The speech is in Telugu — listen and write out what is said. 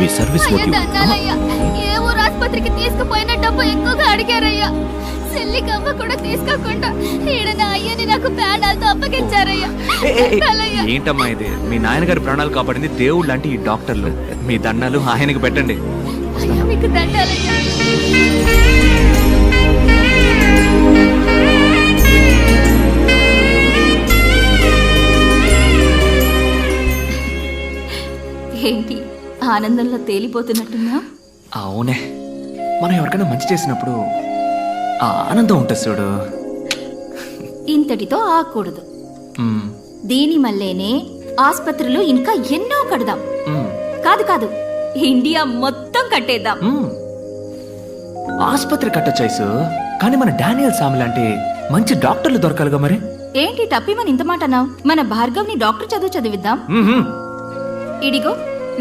మీ సర్వీస్ మోటివ్. ఏ ఊరు ఆసుపత్రికి తీసుకుపోయిన డబ్బు ఎక్కువగా అడిగారయ్యా. చెల్లి కవ్వ కూడా తీసుకోకుండా ఈడ నా అయ్యని నాకు ప్రాణాలతో అప్పగించారయ్యా. ఏంటమ్మా ఇది? మీ నాయనగారి ప్రాణాలు కాపాడింది దేవుడు లాంటి ఈ డాక్టర్లు. మీ దండాలు ఆయనకి పెట్టండి. మీకు దండాలయ్యా. ఏంటి ఆనందంలో తేలిపోతున్నట్టున్నా? అవునే, మనం ఎవరికైనా మంచి చేసినప్పుడు ఆ ఆనందం ఉంటుంది చూడు. ఇంతటితో ఆగకూడదు. దీని మల్లేనే ఆసుపత్రులు ఇంకా ఎన్నో కడదాం. కాదు కాదు, ఇండియా మొత్తం కట్టేద్దాం. ఆసుపత్రి కట్టొచ్చాయిసు, కానీ మన డానియల్ సామి లాంటి మంచి డాక్టర్లు దొరకాలిగా. మరి ఏంటి టప్పి మన ఇంత మాట అన్నావు? మన భార్గవ్ని డాక్టర్ చదివిద్దాం. ఇడిగో